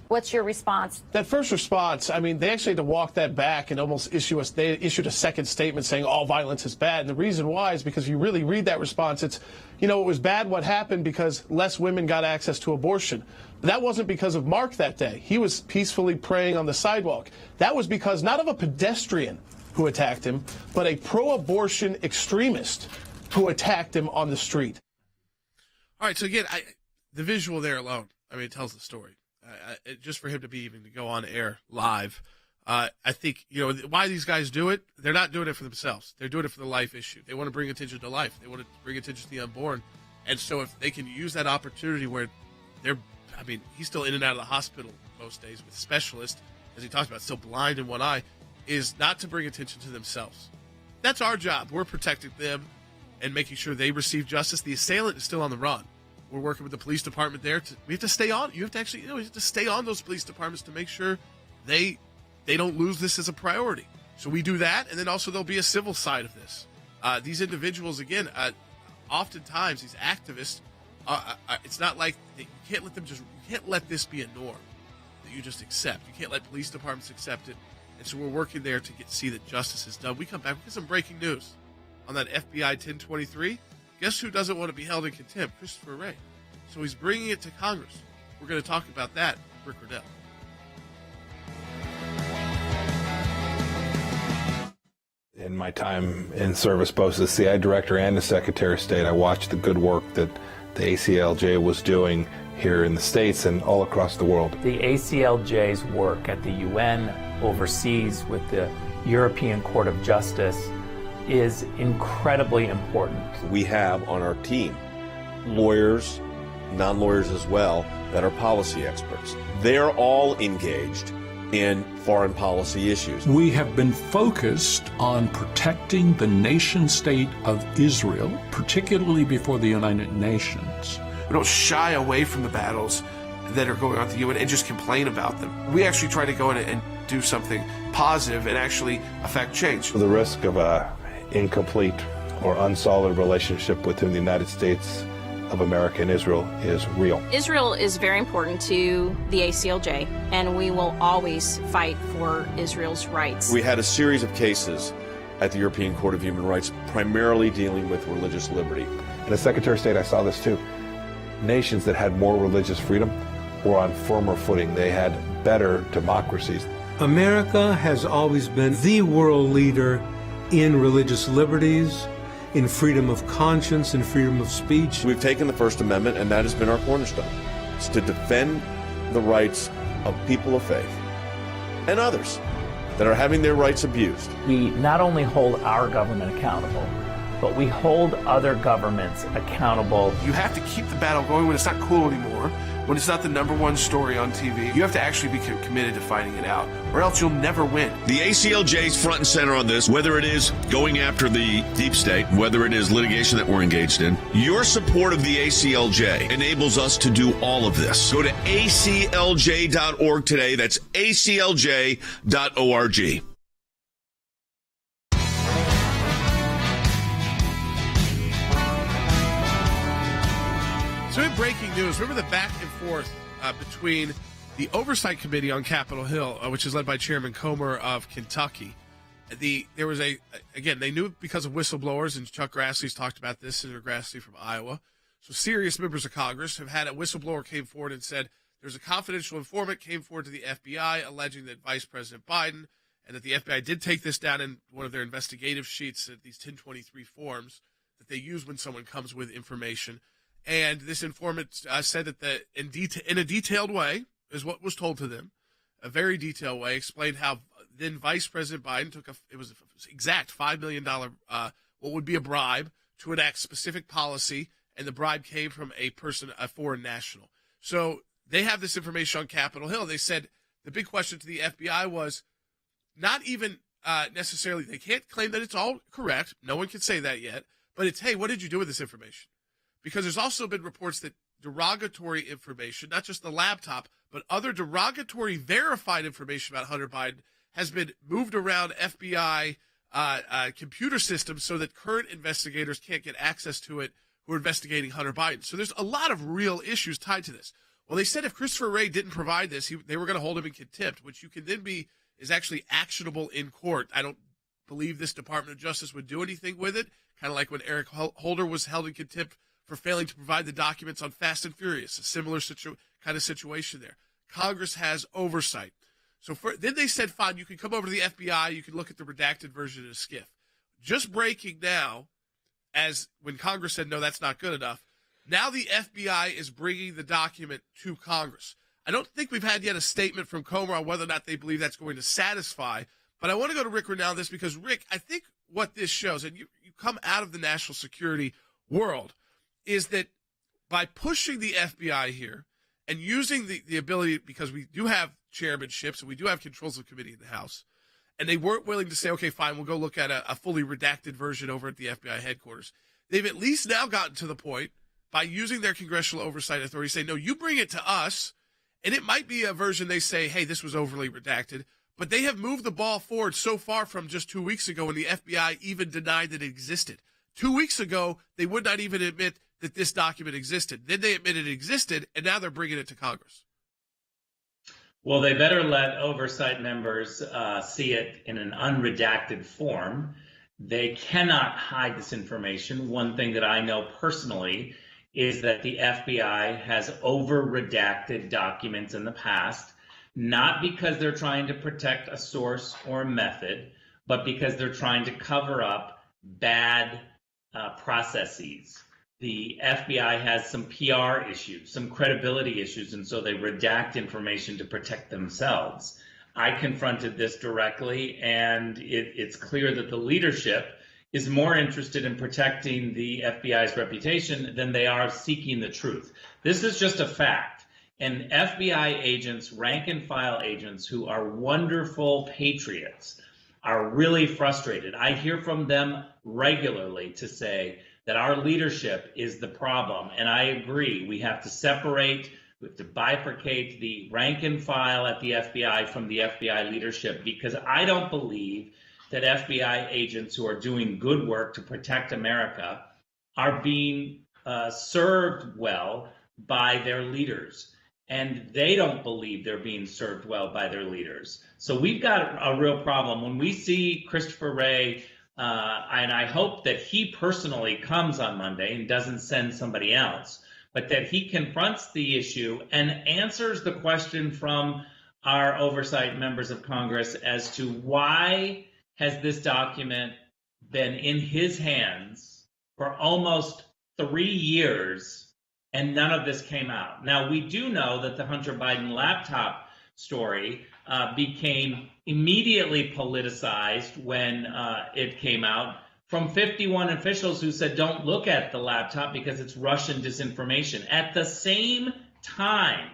what's your response? That first response, I mean, they actually had to walk that back and almost they issued a second statement saying all violence is bad. And the reason why is because if you really read that response, it's, it was bad what happened because less women got access to abortion. But that wasn't because of Mark that day. He was peacefully praying on the sidewalk. That was because not of a pedestrian who attacked him, but a pro-abortion extremist who attacked him on the street. All right, so again, the visual there alone, I mean, it tells the story. Just for him to be even to go on air live, I think, why these guys do it, they're not doing it for themselves. They're doing it for the life issue. They want to bring attention to life. They want to bring attention to the unborn. And so if they can use that opportunity where he's still in and out of the hospital most days with specialists, as he talks about, still blind in one eye, is not to bring attention to themselves. That's our job. We're protecting them and making sure they receive justice. The assailant is still on the run. We're working with the police department there. We have to stay on. You have to actually, you have to stay on those police departments to make sure they don't lose this as a priority. So we do that, and then also there'll be a civil side of this. These individuals, again, oftentimes these activists, it's not like you can't let this be a norm that you just accept. You can't let police departments accept it. And so we're working there to see that justice is done. We come back with some breaking news on that FBI 1023. Guess who doesn't want to be held in contempt? Christopher Wray. So he's bringing it to Congress. We're going to talk about that. Rick Riddell. In my time in service, both as CIA director and as Secretary of State, I watched the good work that the ACLJ was doing here in the States and all across the world. The ACLJ's work at the UN, overseas with the European Court of Justice, is incredibly important. We have on our team lawyers, non-lawyers as well, that are policy experts. They're all engaged in foreign policy issues. We have been focused on protecting the nation state of Israel, particularly before the United Nations. We don't shy away from the battles that are going on at the UN and just complain about them. We actually try to go in and do something positive and actually affect change. The risk of a incomplete or unsolid relationship between the United States of America and Israel is real. Israel is very important to the ACLJ, and we will always fight for Israel's rights. We had a series of cases at the European Court of Human Rights, primarily dealing with religious liberty. And as Secretary of State, I saw this too. Nations that had more religious freedom were on firmer footing. They had better democracies. America has always been the world leader in religious liberties, in freedom of conscience and freedom of speech. We've taken the First Amendment, and that has been our cornerstone. It's to defend the rights of people of faith and others that are having their rights abused. We not only hold our government accountable, but we hold other governments accountable. You have to keep the battle going when it's not cool anymore, when it's not the #1 story on TV. You have to actually be committed to fighting it out, or else you'll never win. The ACLJ's front and center on this, whether it is going after the deep state, whether it is litigation that we're engaged in. Your support of the ACLJ enables us to do all of this. Go to aclj.org today. That's aclj.org. So in breaking news, remember the back and forth between the Oversight Committee on Capitol Hill, which is led by Chairman Comer of Kentucky. There was they knew because of whistleblowers, and Chuck Grassley's talked about this, Senator Grassley from Iowa. So serious members of Congress have had a whistleblower came forward and said there's a confidential informant came forward to the FBI alleging that Vice President Biden, and that the FBI did take this down in one of their investigative sheets, these 1023 forms that they use when someone comes with information. And this informant said that in a detailed way, is what was told to them, a very detailed way, explained how then Vice President Biden took it was exact $5 million, what would be a bribe to enact specific policy, and the bribe came from a foreign national. So they have this information on Capitol Hill. They said the big question to the FBI was not even necessarily, they can't claim that it's all correct. No one can say that yet. But it's, hey, what did you do with this information? Because there's also been reports that derogatory information, not just the laptop, but other derogatory verified information about Hunter Biden has been moved around FBI computer systems so that current investigators can't get access to it who are investigating Hunter Biden. So there's a lot of real issues tied to this. Well, they said if Christopher Wray didn't provide this, they were going to hold him in contempt, which you can then is actually actionable in court. I don't believe this Department of Justice would do anything with it, kind of like when Eric Holder was held in contempt for failing to provide the documents on Fast and Furious, a similar kind of situation there. Congress has oversight. So then they said, fine, you can come over to the FBI, you can look at the redacted version of the SCIF. Just breaking now, as when Congress said, no, that's not good enough, now the FBI is bringing the document to Congress. I don't think we've had yet a statement from Comer on whether or not they believe that's going to satisfy, but I want to go to Rick Renell on this because, Rick, I think what this shows, and you come out of the national security world, is that by pushing the FBI here and using the ability, because we do have chairmanships and we do have controls of committee in the House, and they weren't willing to say, okay, fine, we'll go look at a fully redacted version over at the FBI headquarters. They've at least now gotten to the point, by using their congressional oversight authority, say, no, you bring it to us, and it might be a version they say, hey, this was overly redacted, but they have moved the ball forward so far from just 2 weeks ago when the FBI even denied that it existed. 2 weeks ago, they would not even admit that this document existed. Then they admitted it existed, and now they're bringing it to Congress. Well, they better let oversight members see it in an unredacted form. They cannot hide this information. One thing that I know personally is that the FBI has over-redacted documents in the past, not because they're trying to protect a source or a method, but because they're trying to cover up bad processes. The FBI has some PR issues, some credibility issues, and so they redact information to protect themselves. I confronted this directly, and it's clear that the leadership is more interested in protecting the FBI's reputation than they are seeking the truth. This is just a fact. And FBI agents, rank and file agents who are wonderful patriots, are really frustrated. I hear from them regularly to say that our leadership is the problem. And I agree. We have to separate, we have to bifurcate the rank and file at the FBI from the FBI leadership, because I don't believe that FBI agents who are doing good work to protect America are being served well by their leaders. And they don't believe they're being served well by their leaders. So we've got a real problem. When we see Christopher Wray, and I hope that he personally comes on Monday and doesn't send somebody else, but that he confronts the issue and answers the question from our oversight members of Congress as to why has this document been in his hands for almost 3 years and none of this came out. Now, we do know that the Hunter Biden laptop story became immediately politicized when it came out from 51 officials who said, don't look at the laptop because it's Russian disinformation. At the same time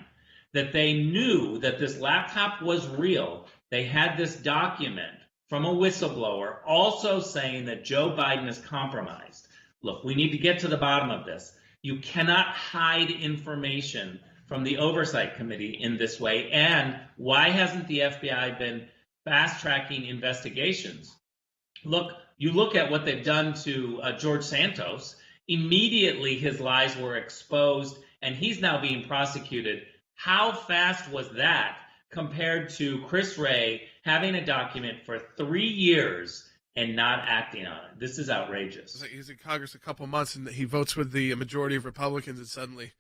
that they knew that this laptop was real, they had this document from a whistleblower also saying that Joe Biden is compromised. Look, we need to get to the bottom of this. You cannot hide information from the Oversight Committee in this way. And why hasn't the FBI been fast-tracking investigations? Look, you look at what they've done to George Santos. Immediately his lies were exposed, and he's now being prosecuted. How fast was that compared to Chris Wray having a document for 3 years and not acting on it? This is outrageous. He's in Congress a couple months, and he votes with the majority of Republicans and suddenly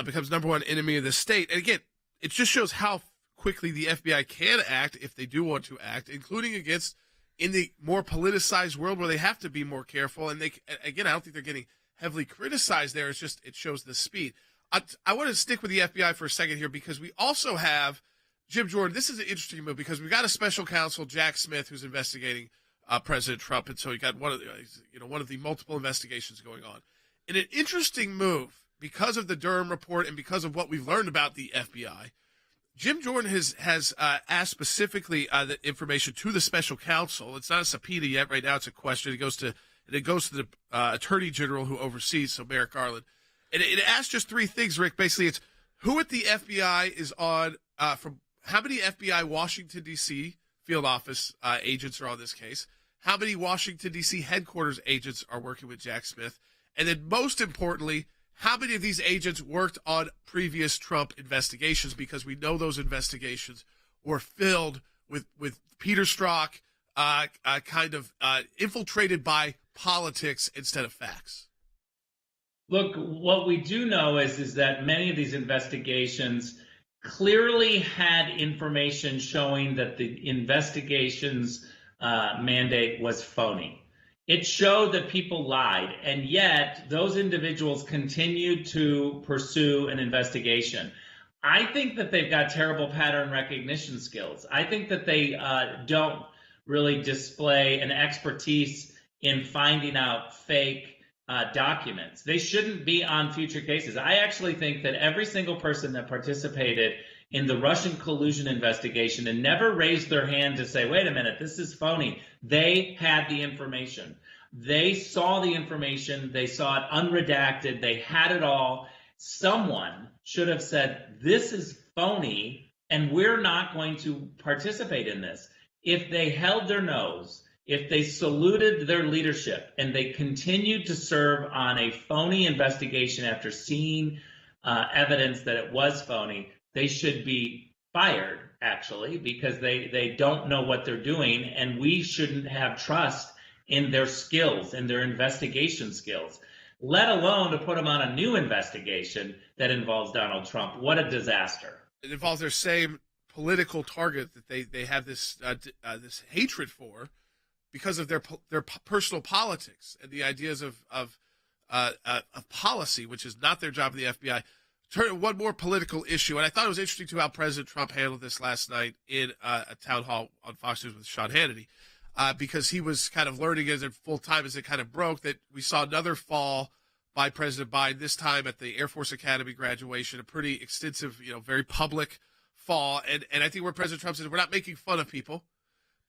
becomes number one enemy of the state. And again, it just shows how quickly the FBI can act if they do want to act, including against in the more politicized world where they have to be more careful. And they, again, I don't think they're getting heavily criticized there. It's just, it shows the speed. I want to stick with the FBI for a second here because we also have Jim Jordan. This is an interesting move because we got a special counsel, Jack Smith, who's investigating President Trump, and so he got one of the multiple investigations going on. And an interesting move because of the Durham report and because of what we've learned about the FBI. Jim Jordan has asked specifically the information to the special counsel. It's not a subpoena yet. Right now, it's a question. It goes to the Attorney General who oversees, so Merrick Garland. And it asks just three things, Rick. Basically, it's who at the FBI is on, from how many FBI Washington, D.C. field office agents are on this case, how many Washington, D.C. headquarters agents are working with Jack Smith, and then most importantly, how many of these agents worked on previous Trump investigations, because we know those investigations were filled with Peter Strzok infiltrated by politics instead of facts. Look, what we do know is that many of these investigations clearly had information showing that the investigation's mandate was phony. It showed that people lied, and yet those individuals continued to pursue an investigation. I think that they've got terrible pattern recognition skills. I think that they don't really display an expertise in finding out fake documents. They shouldn't be on future cases. I actually think that every single person that participated in the Russian collusion investigation and never raised their hand to say, wait a minute, this is phony. They had the information. They saw the information. They saw it unredacted. They had it all. Someone should have said, this is phony, and we're not going to participate in this. If they held their nose, if they saluted their leadership, and they continued to serve on a phony investigation after seeing evidence that it was phony, they should be fired, actually, because they don't know what they're doing, and we shouldn't have trust in their skills and their investigation skills, let alone to put them on a new investigation that involves Donald Trump. What a disaster. It involves their same political target that they have this this hatred for, because of their personal politics and the ideas of policy, which is not their job in the FBI. Turn one more political issue, and I thought it was interesting too how President Trump handled this last night in a town hall on Fox News with Sean Hannity, because he was kind of learning as in full time as it kind of broke that we saw another fall by President Biden, this time at the Air Force Academy graduation, a pretty extensive, very public fall, and I think where President Trump said we're not making fun of people,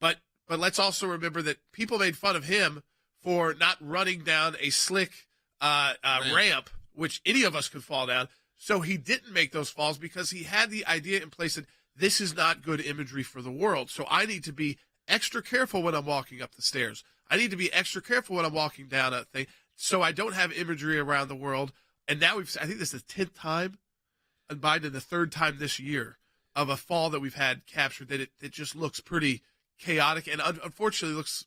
but let's also remember that people made fun of him for not running down a slick ramp, which any of us could fall down. So he didn't make those falls because he had the idea in place that this is not good imagery for the world. So I need to be extra careful when I'm walking up the stairs. I need to be extra careful when I'm walking down a thing so I don't have imagery around the world. And now I think this is the 10th time, and Biden the 3rd time this year, of a fall that we've had captured that it just looks pretty chaotic and unfortunately looks.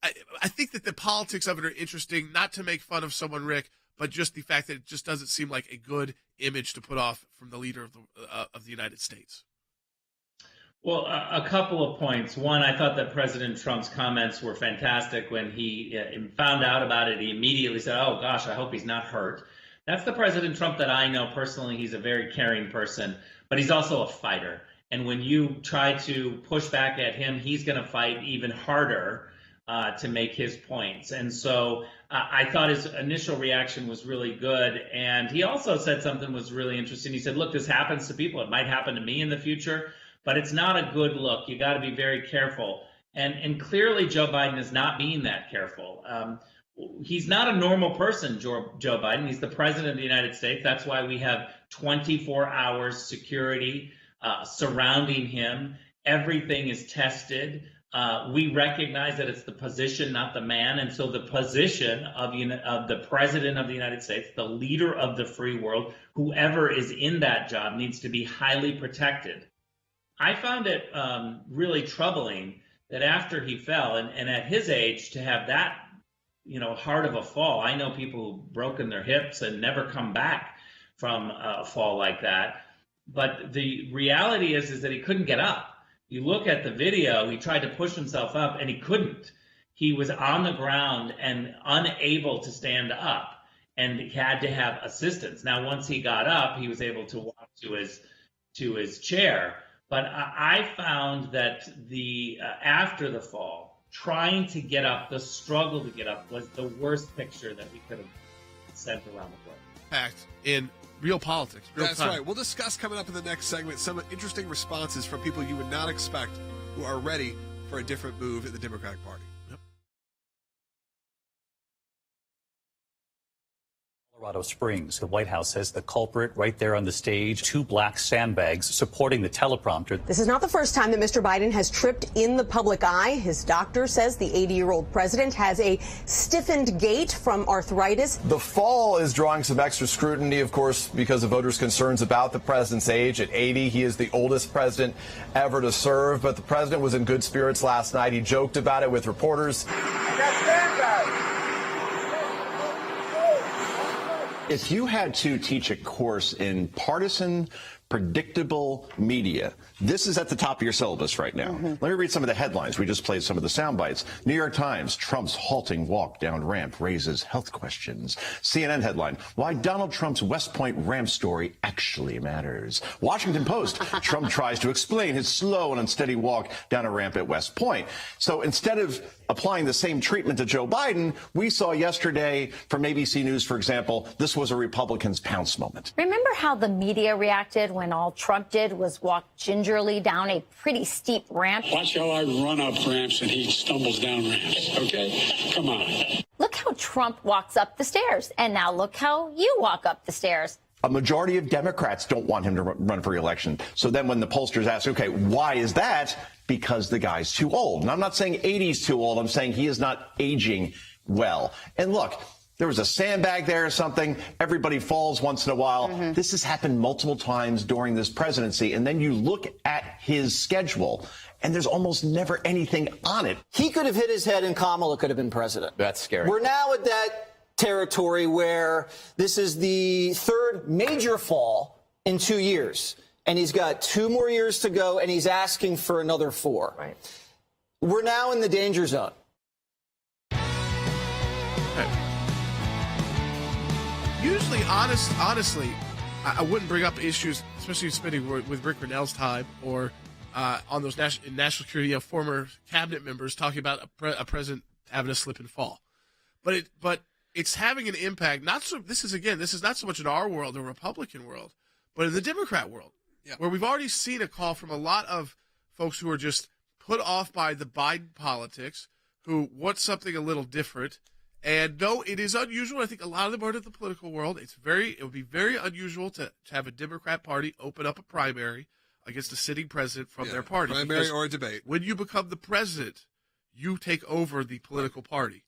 I think that the politics of it are interesting, not to make fun of someone, Rick, but just the fact that it just doesn't seem like a good image to put off from the leader of the United States. Well, a couple of points. One, I thought that President Trump's comments were fantastic. When he found out about it, he immediately said, oh, gosh, I hope he's not hurt. That's the President Trump that I know personally. He's a very caring person, but he's also a fighter. And when you try to push back at him, he's going to fight even harder to make his points. And so I thought his initial reaction was really good. And he also said something was really interesting. He said, look, this happens to people. It might happen to me in the future, but it's not a good look. You got to be very careful. And clearly Joe Biden is not being that careful. He's not a normal person, Joe Biden. He's the president of the United States. That's why we have 24 hours security surrounding him. Everything is tested. We recognize that it's the position, not the man. And so the position of the president of the United States, the leader of the free world, whoever is in that job needs to be highly protected. I found it really troubling that after he fell, and at his age, to have that, hard of a fall. I know people who've broken their hips and never come back from a fall like that. But the reality is that he couldn't get up. You look at the video, he tried to push himself up and he couldn't. He was on the ground and unable to stand up, and he had to have assistance. Now, once he got up, he was able to walk to his chair. But I found that after the fall, trying to get up, the struggle to get up, was the worst picture that we could have sent around the globe. Fact in real politics. That's right. We'll discuss coming up in the next segment some interesting responses from people you would not expect who are ready for a different move in the Democratic Party. Colorado Springs. The White House says the culprit right there on the stage, 2 black sandbags supporting the teleprompter. This is not the first time that Mr. Biden has tripped in the public eye. His doctor says the 80-year-old president has a stiffened gait from arthritis. The fall is drawing some extra scrutiny, of course, because of voters' concerns about the president's age. At 80, he is the oldest president ever to serve. But the president was in good spirits last night. He joked about it with reporters. If you had to teach a course in partisan, predictable media, this is at the top of your syllabus right now. Let me read some of the headlines. We just played some of the sound bites. New York Times, Trump's halting walk down ramp raises health questions. CNN headline, why Donald Trump's West Point ramp story actually matters. Washington Post, Trump tries to explain his slow and unsteady walk down a ramp at West Point. So instead of applying the same treatment to Joe Biden, we saw yesterday from ABC News, for example, this was a Republican's pounce moment. Remember how the media reacted when all Trump did was walk gingerly down a pretty steep ramp? Watch how I run up ramps and he stumbles down ramps, okay? Come on. Look how Trump walks up the stairs, and now look how you walk up the stairs. A majority of Democrats don't want him to run for re-election. So then when the pollsters ask, okay, why is that? Because the guy's too old. And I'm not saying 80's too old. I'm saying he is not aging well. And look, there was a sandbag there or something. Everybody falls once in a while. This has happened multiple times during this presidency. And then you look at his schedule, and there's almost never anything on it. He could have hit his head and Kamala could have been president. That's scary. We're now at that territory where this is the 3rd major fall in 2 years. And he's got 2 more years to go, and he's asking for another 4. Right. We're now in the danger zone. usually, honestly, I wouldn't bring up issues, especially spending with Rick Grenell's time or on those national security, former cabinet members talking about a president having a slip and fall. But it's having an impact. This is not so much in our world, the Republican world, but in the Democrat world, where we've already seen a call from a lot of folks who are just put off by the Biden politics, who want something a little different. And no, it is unusual. I think a lot of them are in the political world. It would be very unusual to have a Democrat Party open up a primary against a sitting president from their party. Primary or a debate. When you become the president, you take over the political party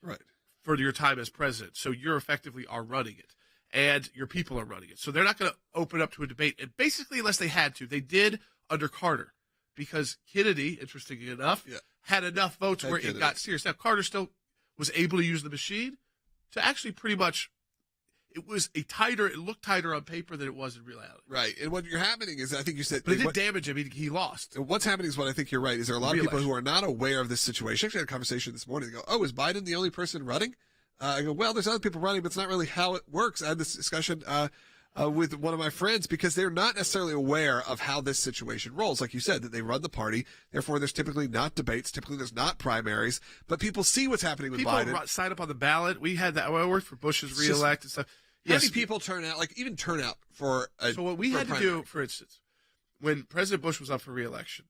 for your time as president. So you're effectively are running it, and your people are running it. So they're not going to open up to a debate. And basically, unless they had to, they did under Carter, because Kennedy, interestingly enough, had enough votes where it got serious. Now, Carter still was able to use the machine to actually pretty much, it looked tighter on paper than it was in reality. Right. And what you're happening is, I think you said... But it did damage him. He lost. And what's happening is what I think you're right, is there are a lot of people who are not aware of this situation. I actually had a conversation this morning. They go, oh, is Biden the only person running? I go, well, there's other people running, but it's not really how it works. I had this discussion with one of my friends, because they're not necessarily aware of how this situation rolls. Like you said, that they run the party. Therefore, there's typically not debates. Typically, there's not primaries. But people see what's happening with Biden. People sign up on the ballot. We had that. I worked for Bush's reelect and stuff. How many people turn out, like even turnout for a So what we had to do, for instance, when President Bush was up for reelection,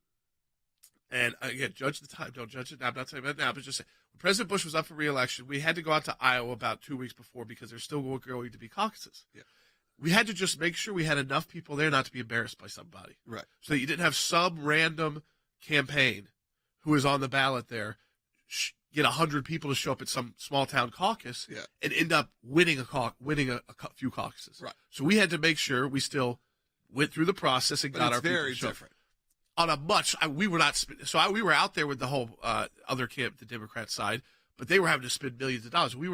and again, judge the time. Don't judge it now. I'm not saying that now, but just say, when President Bush was up for reelection, we had to go out to Iowa about 2 weeks before, because there's still going to be caucuses. Yeah. We had to just make sure we had enough people there not to be embarrassed by somebody. Right. So that you didn't have some random campaign who is on the ballot there get 100 people to show up at some small town caucus and end up winning a few caucuses. Right. So we had to make sure we still went through the process and got our people very to show up. different. On a much, we were not. We were out there with the whole other camp, the Democrat side, but they were having to spend millions of dollars. We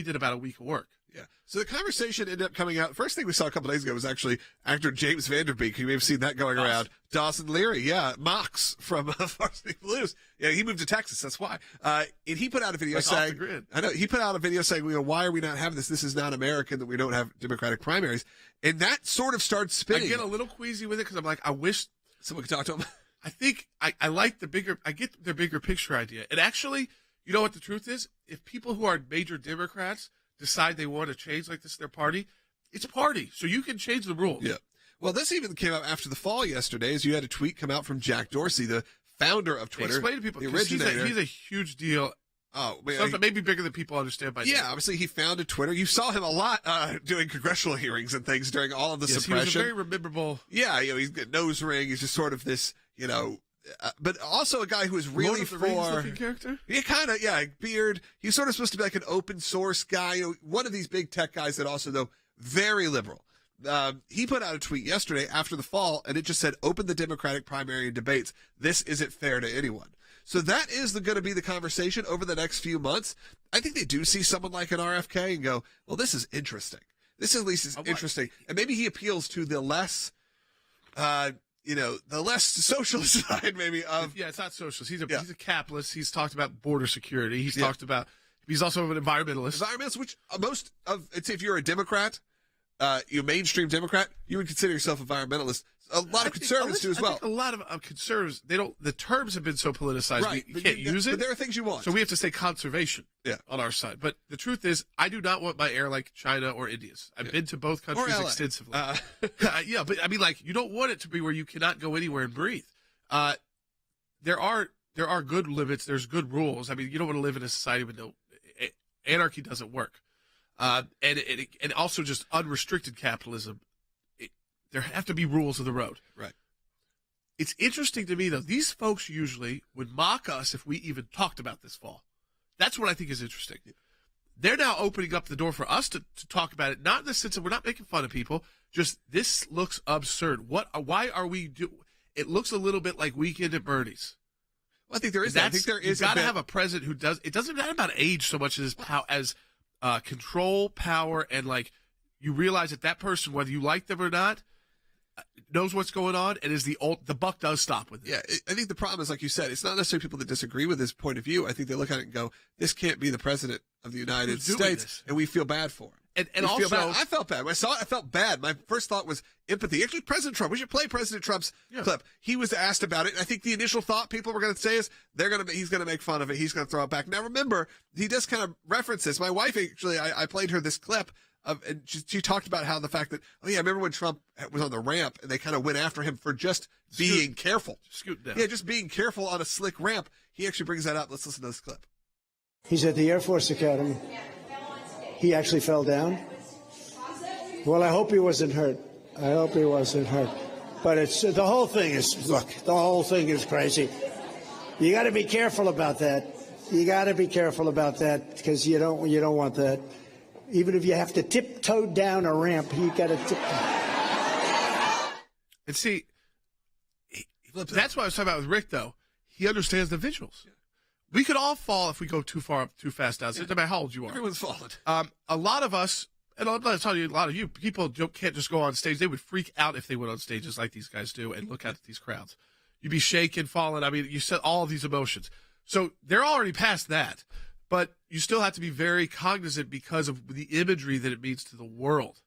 did about a week of work. Yeah. So the conversation ended up coming out. The first thing we saw a couple days ago was actually actor James Vanderbeek. You may have seen that going around. Dawson Leary, Mox from Varsity Blues. Yeah, he moved to Texas. That's why. And he put out a video saying, off the grid. I know, he put out a video saying, why are we not having this? This is not American that we don't have Democratic primaries. And that sort of starts spinning. I get a little queasy with it because I'm like, I wish someone could talk to him. I think I like I get their bigger picture idea. And actually, you know what the truth is? If people who are major Democrats decide they want to change like this in their party, it's party. So you can change the rules. Yeah. Well, this even came out after the fall yesterday, as you had a tweet come out from Jack Dorsey, the founder of Twitter. Explain to people, the originator. He's a huge deal. Oh, man. Something maybe bigger than people understand by now. Yeah, obviously he founded Twitter. You saw him a lot doing congressional hearings and things during all of the suppression. He was a very memorable. Yeah, he's got nose ring. He's just sort of this, but also a guy who is really for Rings-looking character. Yeah, kind of. Yeah, beard. He's sort of supposed to be like an open source guy. One of these big tech guys that also, though, very liberal. He put out a tweet yesterday after the fall, and it just said, "Open the Democratic primary and debates. This isn't fair to anyone." So that is going to be the conversation over the next few months. I think they do see someone like an RFK and go, "Well, this is interesting. This at least is interesting." And maybe he appeals to the less. The less socialist side, maybe, of... Yeah, it's not socialist. He's a capitalist. He's talked about border security. He's talked about... He's also an environmentalist. Environmentalist, which most of... if you're a Democrat, you're a mainstream Democrat, you would consider yourself environmentalist. A lot of conservatives do as well. I think a lot of conservatives, the terms have been so politicized, we can't use it. But there are things you want. So we have to say conservation on our side. But the truth is, I do not want my air like China or India's. I've been to both countries extensively. Yeah, but I mean, like, you don't want it to be where you cannot go anywhere and breathe. There are good limits. There's good rules. I mean, you don't want to live in a society with anarchy doesn't work. And also just unrestricted capitalism. There have to be rules of the road. Right. It's interesting to me, though. These folks usually would mock us if we even talked about this fall. That's what I think is interesting. They're now opening up the door for us to talk about it, not in the sense that we're not making fun of people. Just, this looks absurd. Why are we it looks a little bit like Weekend at Bernie's. Well, I think there is that. I think there is. You've got to have a president who does. It doesn't matter about age so much as control, power, and like you realize that person, whether you like them or not, knows what's going on, and is the buck does stop with it. Yeah, I think the problem is, like you said, it's not necessarily people that disagree with his point of view. I think they look at it and go, "This can't be the president of the United States," and we feel bad for him. And You feel also, bad? I felt bad. When I saw it, I felt bad. My first thought was empathy. Actually, President Trump. We should play President Trump's clip. He was asked about it. And I think the initial thought people were going to say is he's going to make fun of it. He's going to throw it back. Now, remember, he does kind of reference this. My wife actually, I played her this clip and she talked about how the fact that, I remember when Trump was on the ramp and they kind of went after him for just being careful. Scoot down. Yeah, just being careful on a slick ramp. He actually brings that up. Let's listen to this clip. He's at the Air Force Academy. He actually fell down. Well, I hope he wasn't hurt. But the whole thing is crazy. You got to be careful about that. Because you don't want that. Even if you have to tiptoe down a ramp, you got to tiptoe. And see, that's what I was talking about with Rick, though. He understands the visuals. Yeah. We could all fall if we go too far up, too fast down. So no matter how old you are. Everyone's fallen. A lot of us, and I'll tell you, a lot of you people can't just go on stage. They would freak out if they went on stages like these guys do and look at these crowds. You'd be shaking, falling. I mean, you said all of these emotions. So they're already past that. But you still have to be very cognizant because of the imagery that it means to the world.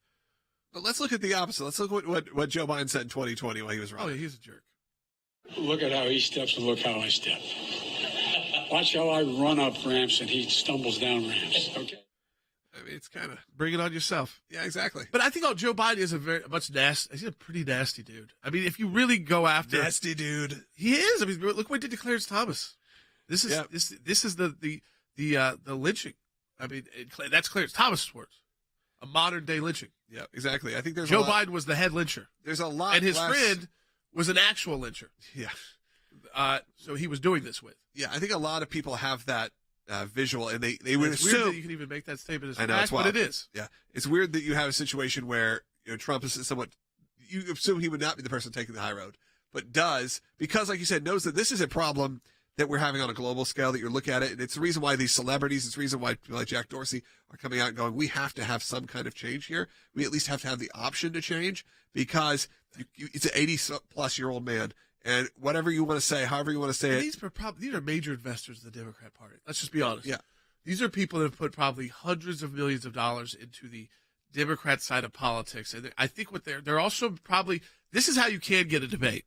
But let's look at the opposite. Let's look at what Joe Biden said in 2020 while he was running. Oh, yeah, he's a jerk. Look at how he steps and look how I step. Watch how I run up ramps and he stumbles down ramps. Okay. I mean, it's kind of bring it on yourself. Yeah, exactly. But I think Joe Biden is he's a pretty nasty dude. I mean, if you really go after nasty dude, he is. I mean, look what he did to Clarence Thomas. This is the lynching. I mean, that's Clarence Thomas' words. A modern day lynching. Yeah, exactly. I think there's Joe Biden was the head lyncher. There's a lot, and his friend was an actual lyncher. Yeah. So he was doing this with. Yeah, I think a lot of people have that visual, and they would assume weird that you can even make that statement as I know, fact, it's wild. but it is. Yeah, it's weird that you have a situation where Trump is somewhat. You assume he would not be the person taking the high road, but does because, like you said, knows that this is a problem that we're having on a global scale. That you look at it, and it's the reason why these celebrities, it's the reason why people like Jack Dorsey are coming out and going, we have to have some kind of change here. We at least have to have the option to change because it's an 80-plus-year-old man. And whatever you want to say, however you want to say it. These are major investors in the Democrat Party. Let's just be honest. Yeah. These are people that have put probably hundreds of millions of dollars into the Democrat side of politics. And I think what they're also probably, this is how you can get a debate.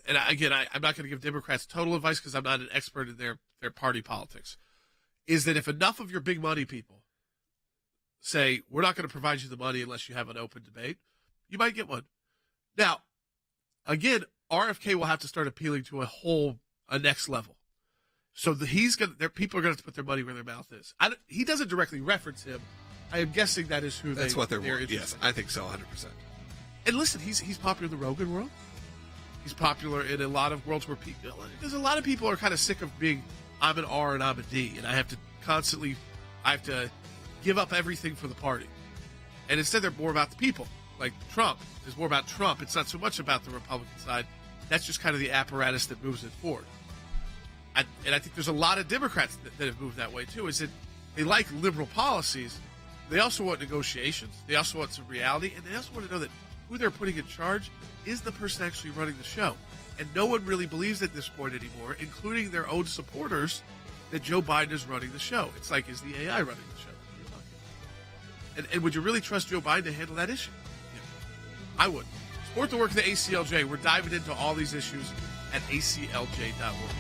And again, I'm not going to give Democrats total advice because I'm not an expert in their party politics. Is that if enough of your big money people say, we're not going to provide you the money unless you have an open debate, you might get one. Now, again, RFK will have to start appealing to a next level. So people are going to put their money where their mouth is. He doesn't directly reference him. I am guessing that is who that's what they're interested Yes, I think so, 100%. And listen, he's popular in the Rogan world. He's popular in a lot of worlds where there's a lot of people are kind of sick of being, I'm an R and I'm a D, and I have to give up everything for the party. And instead they're more about the people. Like Trump is more about Trump. It's not so much about the Republican side. That's just kind of the apparatus that moves it forward. And I think there's a lot of Democrats that have moved that way too, is that they like liberal policies. They also want negotiations. They also want some reality. And they also want to know that who they're putting in charge is the person actually running the show. And no one really believes at this point anymore, including their own supporters, that Joe Biden is running the show. It's like, is the AI running the show? And would you really trust Joe Biden to handle that issue? I would. Support the work of the ACLJ. We're diving into all these issues at aclj.org.